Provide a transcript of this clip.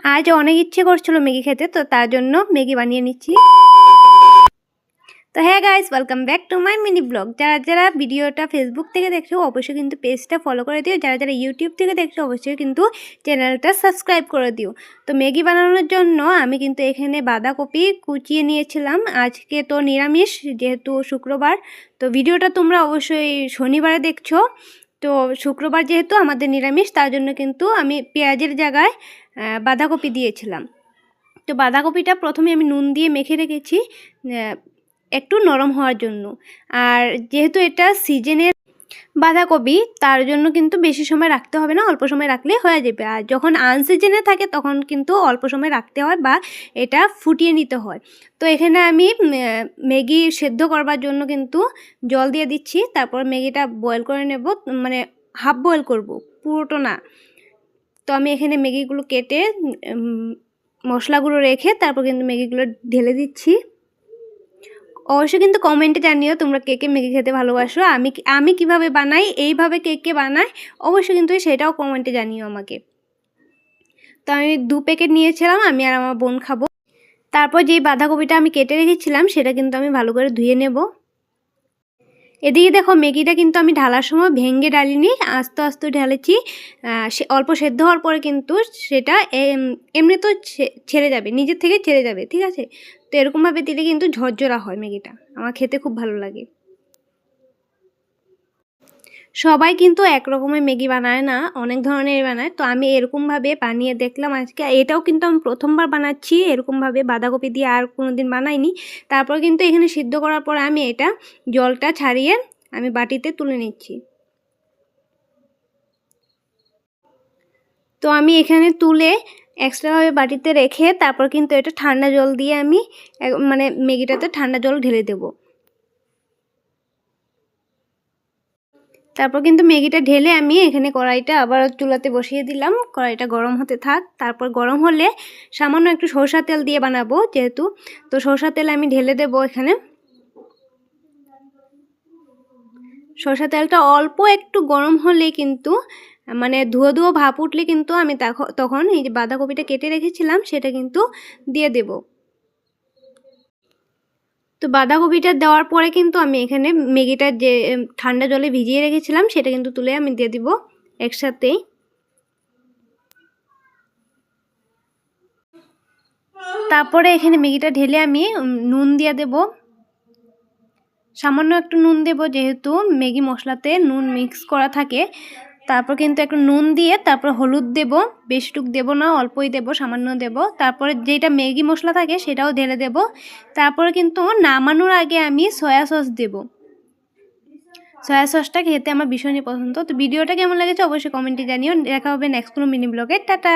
আজ অনেক ইচ্ছে করছিল ম্যাগি খেতে, তো তার জন্য ম্যাগি বানিয়ে নিচ্ছি। তো হ্যাঁ guys, welcome back to my mini blog. যারা যারা ভিডিওটা ফেসবুক থেকে দেখছো অবশ্যই কিন্তু পেজটা ফলো করে দিও, যারা যারা ইউটিউব থেকে দেখছো অবশ্যই কিন্তু চ্যানেলটা সাবস্ক্রাইব করে দিও। তো ম্যাগি বানানোর জন্য আমি কিন্তু এখানে বাঁধাকপি কুচিয়ে নিয়েছিলাম। আজকে তো নিরামিষ, যেহেতু শুক্রবার, তো ভিডিওটা তোমরা অবশ্যই শনিবারে দেখছো। তো শুক্রবার যেহেতু আমাদের নিরামিষ, তার জন্য কিন্তু আমি পেঁয়াজের জায়গায় বাঁধাকপি দিয়েছিলাম। তো বাঁধাকপিটা প্রথমে আমি নুন দিয়ে মেখে রেখেছি একটু নরম হওয়ার জন্য। আর যেহেতু এটা সিজনের বাঁধাকপি, তার জন্য কিন্তু বেশি সময় রাখতে হবে না, অল্প সময় রাখলে হয়ে যাবে। আর যখন আনসিজনে থাকে তখন কিন্তু অল্প সময় রাখতে হয় বা এটা ফুটিয়ে নিতে হয়। তো এখানে আমি ম্যাগি সেদ্ধ করবার জন্য কিন্তু জল দিয়ে দিচ্ছি। তারপর ম্যাগিটা বয়েল করে নেব, মানে হাফ বয়েল করব, পুরোটা না। তো আমি এখানে ম্যাগিগুলো কেটে মশলাগুলো রেখে তারপর কিন্তু ম্যাগিগুলো ঢেলে দিচ্ছি। অবশ্যই কিন্তু কমেন্টে জানিও তোমরা কে কে ম্যাগি খেতে ভালোবাসো। আমি কিভাবে বানাই, এইভাবে কে কে বানাই, অবশ্যই কিন্তু সেটাও কমেন্টে জানিও আমাকে। তো আমি 2 প্যাকেট নিয়েছিলাম, আমি আর আমার বোন খাবো। তারপর যেই বাঁধাকপিটা আমি কেটে রেখেছিলাম সেটা কিন্তু আমি ভালো করে ধুয়ে নেব। এদিকে দেখো, ম্যাগিটা কিন্তু আমি ঢালার সময় ভেঙে ঢালিনি, আস্তে আস্তে ঢালেছি। অল্প সেদ্ধ হওয়ার পরে কিন্তু সেটা এমনি তো ছেড়ে যাবে, নিজের থেকে ছেড়ে যাবে, ঠিক আছে। তো এরকমভাবে দিলে কিন্তু ঝরঝরা হয় ম্যাগিটা, আমার খেতে খুব ভালো লাগে। সবাই কিন্তু এক রকমের ম্যাগি বানায় না, অনেক ধরনের বানায়। তো আমি এরকমভাবে বানিয়ে দেখলাম আজকে। এটাও কিন্তু আমি প্রথমবার বানাচ্ছি এরকমভাবে বাঁধাকপি দিয়ে, আর কোনোদিন বানাইনি। তারপর কিন্তু এখানে সিদ্ধ করার পর আমি এটা জলটা ছাড়িয়ে আমি বাটিতে তুলে নিচ্ছি। তো আমি এখানে তুলে এক্সট্রাভাবে বাটিতে রেখে তারপর কিন্তু এটা ঠান্ডা জল দিয়ে আমি মানে ম্যাগিটাতে ঠান্ডা জল ঢেলে দেব। তারপর কিন্তু ম্যাগিটা ঢেলে আমি এখানে কড়াইটা আবার চুলাতে বসিয়ে দিলাম। কড়াইটা গরম হতে থাক। তারপর গরম হলে সামান্য একটু সরষা তেল দিয়ে বানাবো যেহেতু, তো সরষা তেল আমি ঢেলে দেব এখানে। সরষা তেলটা অল্প একটু গরম হলে কিন্তু, মানে ধুয়ো ধুয়ো ভাপ উঠলে কিন্তু আমি তখন এই যে বাঁধাকপিটা কেটে রেখেছিলাম সেটা কিন্তু দিয়ে দেব। তো বাঁধাকপিটা দেওয়ার পরে কিন্তু আমি এখানে ম্যাগিটা যে ঠান্ডা জলে ভিজিয়ে রেখেছিলাম সেটা কিন্তু তুলে আমি দিয়ে দিব একসাথেই। তারপরে এখানে ম্যাগিটা ঢেলে আমি নুন দিয়ে দেব, সামান্য একটু নুন দেব, যেহেতু ম্যাগি মশলাতে নুন মিক্স করা থাকে। তারপর কিন্তু একটু নুন দিয়ে তারপর হলুদ দেব, বেশিটুক দেব না, অল্পই দেব, সামান্য দেব। তারপরে যেটা ম্যাগি মশলা থাকে সেটাও ঢেলে দেব। তারপরে কিন্তু নামানোর আগে আমি সয়া সস দেব। সয়া সসটা খেতে আমার ভীষণই পছন্দ। তো ভিডিওটা কেমন লেগেছে অবশ্যই কমেন্টে জানিও। দেখা হবে নেক্সট কোনো মিনি ব্লগে। টাটা।